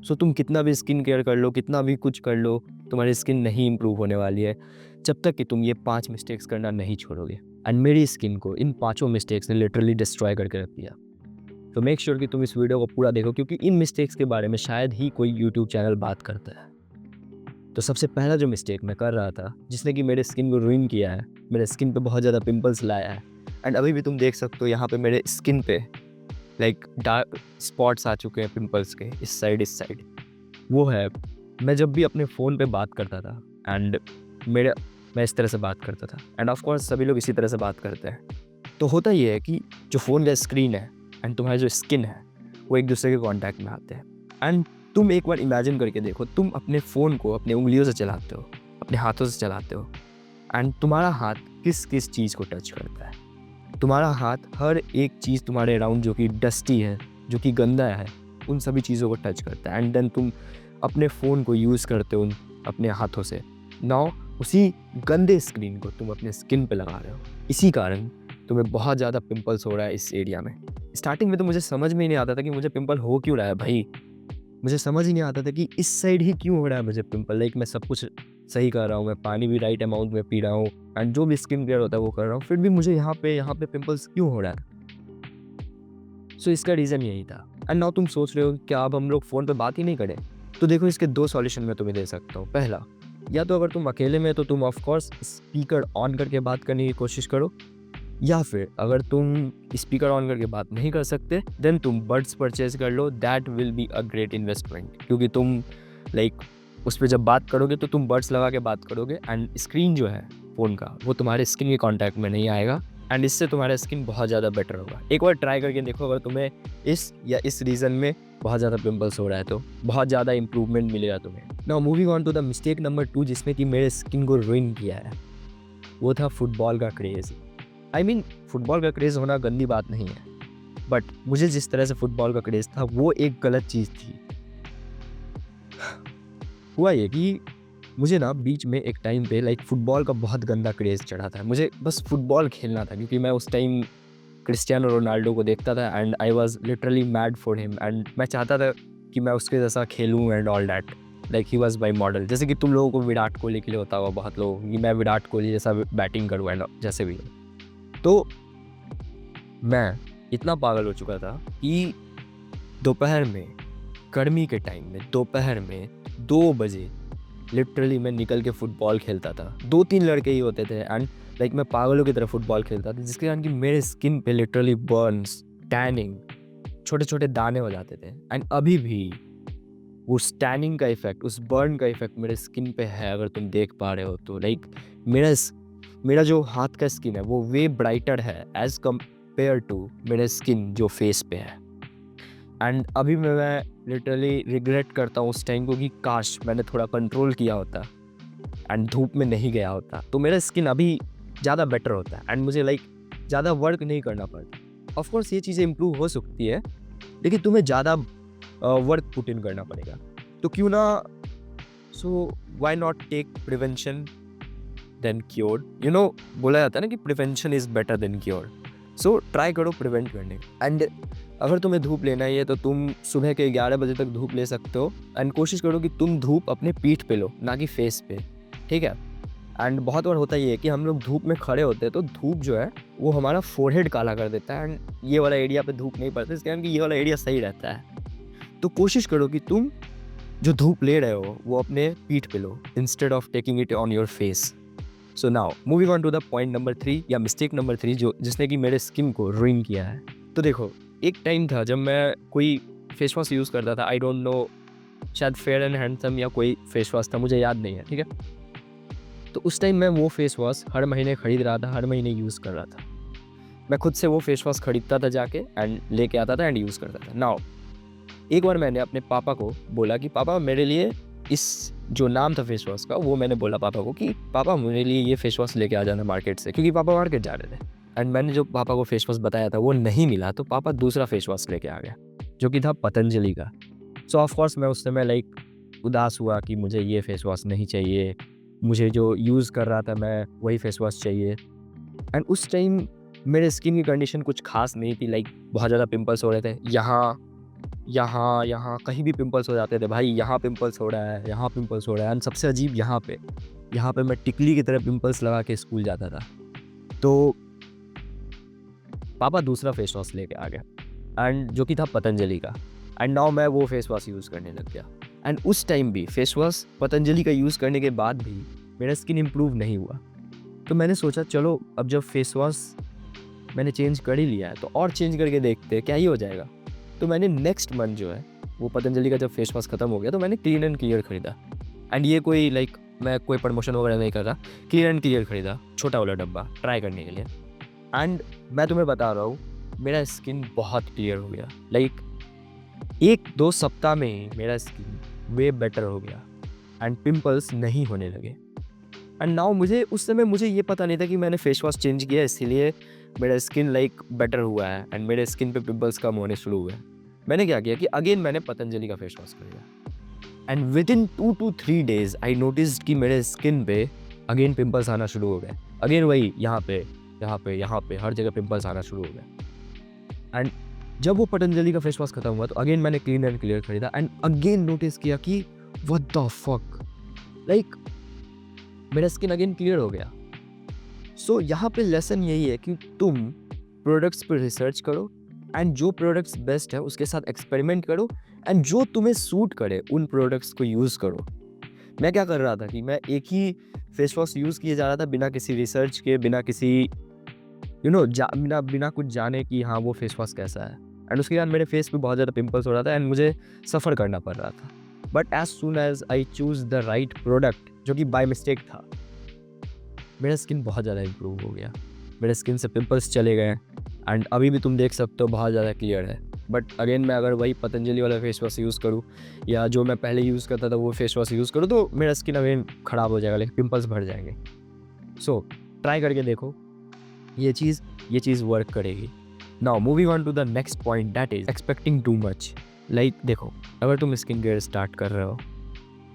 सो तुम कितना भी स्किन केयर कर लो, कितना भी कुछ कर लो, तुम्हारी स्किन नहीं इम्प्रूव होने वाली है जब तक कि तुम ये 5 मिस्टेक्स करना नहीं छोड़ोगे। एंड मेरी स्किन को इन 5 मिस्टेक्स ने लिटरली डिस्ट्रॉय करके रख दिया। तो मेक श्योर कि तुम इस वीडियो को पूरा देखो, क्योंकि इन मिस्टेक्स के बारे में शायद ही कोई यूट्यूब चैनल बात करता है। तो सबसे पहला जो मिस्टेक मैं कर रहा था, जिसने कि मेरे स्किन को रुइन किया है, मेरे स्किन पे बहुत ज़्यादा पिंपल्स लाया है, एंड अभी भी तुम देख सकते हो यहाँ पे मेरे स्किन पे लाइक डार्क स्पॉट्स आ चुके हैं पिंपल्स के, इस साइड। वो है, मैं जब भी अपने फ़ोन पे बात करता था एंड मैं इस तरह से बात करता था, एंड ऑफ कोर्स सभी लोग इसी तरह से बात करते हैं। तो होता ये है कि जो फ़ोन का स्क्रीन है एंड तुम्हारी जो स्किन है वो एक दूसरे के कांटेक्ट में आते हैं। एंड तुम एक बार इमेजिन करके देखो, तुम अपने फ़ोन को अपने उंगलियों से चलाते हो, अपने हाथों से चलाते हो, एंड तुम्हारा हाथ किस किस चीज़ को टच करता है। तुम्हारा हाथ हर एक चीज़ तुम्हारे अराउंड जो कि डस्टी है, जो कि गंदा है, उन सभी चीज़ों को टच करता है, एंड देन तुम अपने फ़ोन को यूज़ करते हो उन अपने हाथों से। नाउ उसी गंदे स्क्रीन को तुम अपने स्किन पे लगा रहे हो, इसी कारण तुम्हें बहुत ज़्यादा पिंपल्स हो रहा है इस एरिया में। स्टार्टिंग में तो मुझे समझ में ही नहीं आता था कि मुझे पिंपल हो क्यों रहा है भाई। मुझे समझ ही नहीं आता था कि इस साइड ही क्यों हो रहा है मुझे पिंपल। लाइक मैं सब कुछ सही कर रहा हूँ, मैं पानी भी राइट अमाउंट में पी रहा हूँ एंड जो भी स्किन केयर होता है वो कर रहा हूँ, फिर भी मुझे यहाँ पे पिंपल्स क्यों हो रहा है। सो इसका रीज़न यही था। एंड नाउ तुम सोच रहे हो क्या अब हम लोग फ़ोन पे बात ही नहीं करें। तो देखो, इसके 2 सॉल्यूशन मैं तुम्हें दे सकता हूँ। पहला, या तो अगर तुम अकेले में तो तुम ऑफ कोर्स स्पीकर ऑन करके बात करने की कोशिश करो, या फिर अगर तुम स्पीकर ऑन करके बात नहीं कर सकते देन तुम बड्स परचेज कर लो। That will be a great investment, क्योंकि तुम लाइक उस पर जब बात करोगे तो तुम बड्स लगा के बात करोगे एंड स्क्रीन जो है फ़ोन का वो तुम्हारे स्किन के कॉन्टैक्ट में नहीं आएगा, एंड इससे तुम्हारा स्किन बहुत ज़्यादा बेटर होगा। एक बार ट्राई करके देखो, अगर तुम्हें इस रीज़न में बहुत ज़्यादा पिंपल्स हो रहा है तो बहुत ज़्यादा इंप्रूवमेंट मिलेगा तुम्हें। Now moving on to the mistake number 2, जिसने कि मेरे स्किन को रुइन किया है, वो था फुटबॉल का क्रेज़। आई मीन फुटबॉल का क्रेज़ होना गंदी बात नहीं है, बट मुझे जिस तरह से फुटबॉल का क्रेज़ था वो एक गलत चीज़ थी। हुआ ये कि मुझे ना बीच में एक टाइम पे लाइक फुटबॉल का बहुत गंदा क्रेज़ चढ़ा था। मुझे बस फुटबॉल खेलना था, क्योंकि मैं उस टाइम क्रिस्टियानो रोनाल्डो को देखता था and I was literally mad for him, and मैं चाहता था कि मैं उसके जैसा खेलूँ and all that. Like he was my model. जैसे कि तुम लोगों को विराट कोहली के लिए होता होगा, बहुत लोगों को, कि मैं विराट कोहली जैसा बैटिंग करूँ एंड जैसे भी। तो मैं इतना पागल हो चुका था कि दोपहर में, गर्मी के टाइम में दोपहर में 2 बजे लिटरली मैं निकल के फुटबॉल खेलता था। 2-3 लड़के ही होते थे एंड लाइक मैं पागलों की तरह फुटबॉल खेलता था, जिसके कारण कि मेरे स्किन पे लिटरली बर्न्स, टैनिंग, छोटे-छोटे दाने हो जाते थे। एंड अभी भी उस टैनिंग का इफ़ेक्ट, उस बर्न का इफ़ेक्ट मेरे स्किन पे है, अगर तुम देख पा रहे हो तो। लाइक मेरा जो हाथ का स्किन है वो वे ब्राइटर है एज़ कंपेयर टू मेरे स्किन जो फेस पे है। एंड अभी मैं लिटरली रिग्रेट करता हूँ उस टाइम को कि काश मैंने थोड़ा कंट्रोल किया होता एंड धूप में नहीं गया होता, तो मेरा स्किन अभी ज़्यादा बेटर होता है एंड मुझे लाइक ज़्यादा वर्क नहीं करना पड़ता। ऑफ कोर्स ये चीज़ें इम्प्रूव हो सकती है, लेकिन तुम्हें ज़्यादा वर्क पुट इन करना पड़ेगा। तो क्यों ना, so why not take prevention than cure. बोला जाता है ना कि prevention is better than cure. So try करो प्रिवेंट करने। एंड अगर तुम्हें धूप लेना ही है तो तुम सुबह के 11 बजे तक धूप ले सकते हो, एंड कोशिश करो कि तुम धूप अपने पीठ पे लो, ना कि फेस पे, ठीक है। एंड बहुत बार होता ये है कि हम लोग धूप में खड़े होते हैं तो धूप जो है वो हमारा फोरहेड काला कर देता है, एंड ये वाला एरिया पे धूप नहीं पड़ता, इसके कारण कि ये वाला एरिया सही रहता है। तो कोशिश करो कि तुम जो धूप ले रहे हो वो अपने पीठ पे लो, instead of taking it on your face. So now moving on to the point number 3 या मिस्टेक नंबर 3, जिसने कि मेरे स्किन को रुइन किया है। तो देखो, एक टाइम था जब मैं कोई फेस वॉश यूज़ करता था, आई डोंट नो, शायद फेयर एंड हैंडसम या कोई फेस वॉश था, मुझे याद नहीं है, ठीक है। तो उस टाइम मैं वो फेस वॉश हर महीने खरीद रहा था, हर महीने यूज़ कर रहा था। मैं खुद से वो फेस वॉश खरीदता था जाके एंड लेके आता था एंड यूज़ करता था। नाउ एक बार मैंने अपने पापा को बोला कि पापा मेरे लिए इस जो नाम था फेस वॉश का, वो मैंने बोला पापा को कि पापा मेरे लिए ये फेस वॉश लेके आ जाना मार्केट से, क्योंकि पापा मार्केट जा रहे थे। एंड मैंने जो पापा को फेस वॉश बताया था वो नहीं मिला, तो पापा दूसरा फेस वॉश लेके आ गया, जो कि था पतंजलि का। सो ऑफ कोर्स मैं उस समय लाइक उदास हुआ कि मुझे ये फेस वॉश नहीं चाहिए, मुझे जो यूज़ कर रहा था मैं वही फेस वॉश चाहिए। एंड उस टाइम मेरे स्किन की कंडीशन कुछ खास नहीं थी, लाइक बहुत ज़्यादा पिंपल्स हो रहे थे यहाँ, यहाँ कहीं भी पिंपल्स हो जाते थे भाई, यहाँ पिंपल्स हो रहा है, यहाँ पिंपल्स हो रहा है। एंड सबसे अजीब यहाँ पे मैं टिकली की तरह पिंपल्स लगा के स्कूल जाता था। तो पापा दूसरा फेस वॉश लेके आ गया, एंड जो कि था पतंजलि का। एंड नाउ मैं वो फेस वॉश यूज़ करने लग गया। एंड उस टाइम भी फेस वॉश पतंजलि का यूज़ करने के बाद भी मेरा स्किन इम्प्रूव नहीं हुआ। तो मैंने सोचा चलो अब जब फेस वॉश मैंने चेंज कर ही लिया है तो और चेंज करके देखते हैं क्या ही हो जाएगा। तो मैंने नेक्स्ट मंथ जो है वो पतंजलि का जब फेस वॉश ख़त्म हो गया तो मैंने क्लीन एंड क्लियर ख़रीदा। एंड ये कोई मैं कोई प्रमोशन वगैरह नहीं कर रहा, क्लीन एंड क्लियर ख़रीदा, छोटा वाला डब्बा ट्राई करने के लिए। एंड मैं तुम्हें बता रहा हूँ मेरा स्किन बहुत क्लियर हो गया। 1-2 सप्ताह में ही मेरा स्किन वे बेटर हो गया एंड पिंपल्स नहीं होने लगे। एंड नाउ उस समय मुझे ये पता नहीं था कि मैंने फेस वॉश चेंज किया इसीलिए मेरा स्किन बेटर हुआ है एंड मेरे स्किन पे पिंपल्स कम होने शुरू हुए। मैंने क्या किया कि अगेन मैंने पतंजलि का फेस वॉश खरीदा and with in 2 to 3 days I noticed कि मेरे स्किन पे अगेन पिंपल्स आना शुरू हो गए। अगेन वही यहाँ पे हर जगह पिंपल्स आना शुरू हो गए। एंड जब वो पतंजलि का फेस वॉश खत्म हुआ तो अगेन मैंने क्लीन एंड क्लियर खरीदा एंड अगेन नोटिस किया कि व्हाट द फक, मेरा स्किन अगेन क्लियर हो गया। सो यहाँ पे लेसन यही है कि तुम प्रोडक्ट्स पर रिसर्च करो एंड जो प्रोडक्ट्स बेस्ट है उसके साथ एक्सपेरिमेंट करो एंड जो तुम्हें सूट करे उन प्रोडक्ट्स को यूज़ करो। मैं क्या कर रहा था कि मैं एक ही फेस वॉश यूज़ किए जा रहा था बिना किसी रिसर्च के, बिना किसी बिना कुछ जाने कि हाँ वो फेस वॉश कैसा है। एंड उसके बाद मेरे फेस पे बहुत ज़्यादा पिंपल्स हो रहा था एंड मुझे सफ़र करना पड़ रहा था। But as soon as I choose the right product जो कि बाय मिस्टेक था, मेरा स्किन बहुत ज़्यादा इम्प्रूव हो गया। मेरे स्किन से पिंपल्स चले गए एंड अभी भी तुम देख सकते हो बहुत ज़्यादा क्लियर है। बट अगेन मैं अगर वही पतंजलि वाला फेस वॉश यूज़ करूँ या जो मैं पहले यूज़ करता था वो फेस वॉश यूज़ करूँ तो मेरा स्किन अगेन ख़राब हो जाएगा, पिंपल्स भर जाएंगे। सो ट्राई करके देखो, ये चीज़ वर्क करेगी। Now moving on to the next point, that is expecting too much. देखो, अगर तुम स्किन केयर स्टार्ट कर रहे हो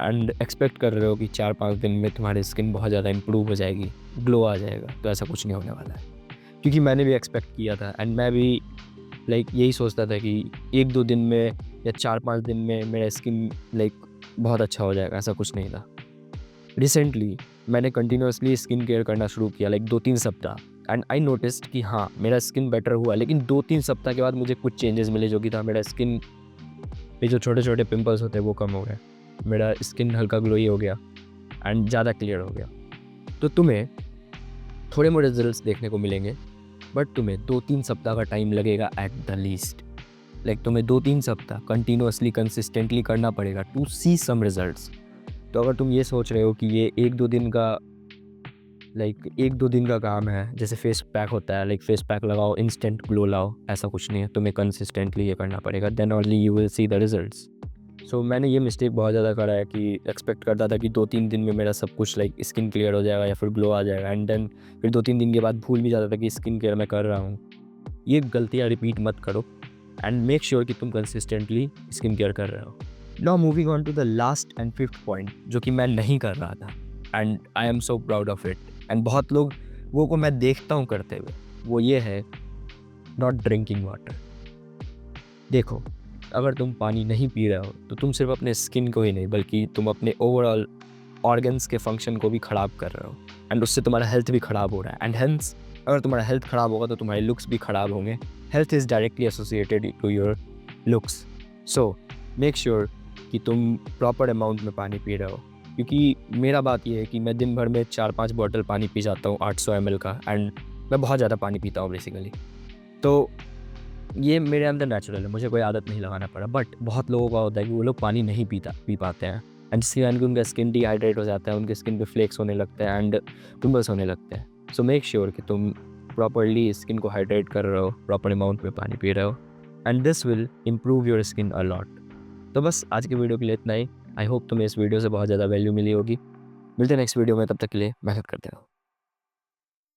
एंड एक्सपेक्ट कर रहे हो कि 4-5 दिन में तुम्हारी स्किन बहुत ज़्यादा इंप्रूव हो जाएगी, ग्लो आ जाएगा, तो ऐसा कुछ नहीं होने वाला है। क्योंकि मैंने भी एक्सपेक्ट किया था एंड मैं भी यही सोचता था कि 1-2 दिन में या 4-5 दिन में मेरा स्किन बहुत अच्छा हो जाएगा, ऐसा कुछ नहीं था। रिसेंटली मैंने कंटिन्यूसली स्किन केयर करना शुरू किया 2-3 सप्ताह एंड आई नोटिस्ड कि हाँ मेरा स्किन बेटर हुआ। लेकिन 2-3 सप्ताह के बाद मुझे कुछ चेंजेस मिले जो कि था मेरा स्किन पे जो छोटे छोटे पिंपल्स होते हैं वो कम हो गए, मेरा स्किन हल्का ग्लोई हो गया एंड ज़्यादा क्लियर हो गया। तो तुम्हें थोड़े मोड़े रिजल्ट्स देखने को मिलेंगे बट तुम्हें 2-3 सप्ताह का टाइम लगेगा एट द लीस्ट। तुम्हें 2-3 सप्ताह कंटिन्यूसली कंसिस्टेंटली करना पड़ेगा टू सी सम रिजल्ट्स। तो अगर तुम ये सोच रहे हो कि ये 1-2 दिन का 1-2 दिन का काम है, जैसे फेस पैक होता है, फेस पैक लगाओ इंस्टेंट ग्लो लाओ, ऐसा कुछ नहीं है। तुम्हें कंसिस्टेंटली ये करना पड़ेगा, then only you will see the results. So मैंने ये मिस्टेक बहुत ज़्यादा करा है कि एक्सपेक्ट करता था कि 2-3 दिन में मेरा सब कुछ स्किन क्लियर हो जाएगा या फिर ग्लो आ जाएगा एंड देन फिर 2-3 दिन के बाद भूल भी जाता था कि स्किन केयर मैं कर रहा हूँ। ये गलतियाँ रिपीट मत करो एंड मेक श्योर कि तुम कंसिस्टेंटली स्किन केयर कर रहे हो। Now moving on to the last and 5th point जो कि मैं नहीं कर रहा था and I am so proud of it and बहुत लोग वो को मैं देखता हूँ करते हुए, वो ये है नॉट ड्रिंकिंग वाटर। देखो, अगर तुम पानी नहीं पी रहे हो तो तुम सिर्फ अपने स्किन को ही नहीं बल्कि तुम अपने ओवरऑल ऑर्गन्स के फंक्शन को भी ख़राब कर रहे हो एंड उससे तुम्हारा हेल्थ भी ख़राब हो रहा है एंड हेंस अगर तुम्हारा हेल्थ ख़राब होगा तो तुम्हारे लुक्स भी ख़राब होंगे। Health is directly associated to your looks. So make sure कि तुम प्रॉपर अमाउंट में पानी पी रहे हो, क्योंकि मेरा बात ये है कि मैं दिन भर में 4-5 बॉटल पानी पी जाता हूँ 800 ml का एंड मैं बहुत ज़्यादा पानी पीता हूँ बेसिकली। तो ये मेरे अंदर नेचुरल है, मुझे कोई आदत नहीं लगाना पड़ा। बट बहुत लोगों का होता है कि वो लोग पानी नहीं पी पाते हैं एंड जिसके कारण उनका स्किन डिहाइड्रेट हो जाता है, उनके स्किन पे फ्लेक्स होने लगते हैं एंड पिंपल्स होने लगते हैं। सो मेक श्योर कि तुम प्रॉपरली स्किन को हाइड्रेट कर रहे हो, प्रॉपर अमाउंट में पानी पी रहे हो and this will improve your skin a lot. तो बस आज की वीडियो के लिए इतना ही। आई होप तुम्हें इस वीडियो से बहुत ज़्यादा वैल्यू मिली होगी। मिलते हैं नेक्स्ट वीडियो में, तब तक के लिए मेहनत करते रहो।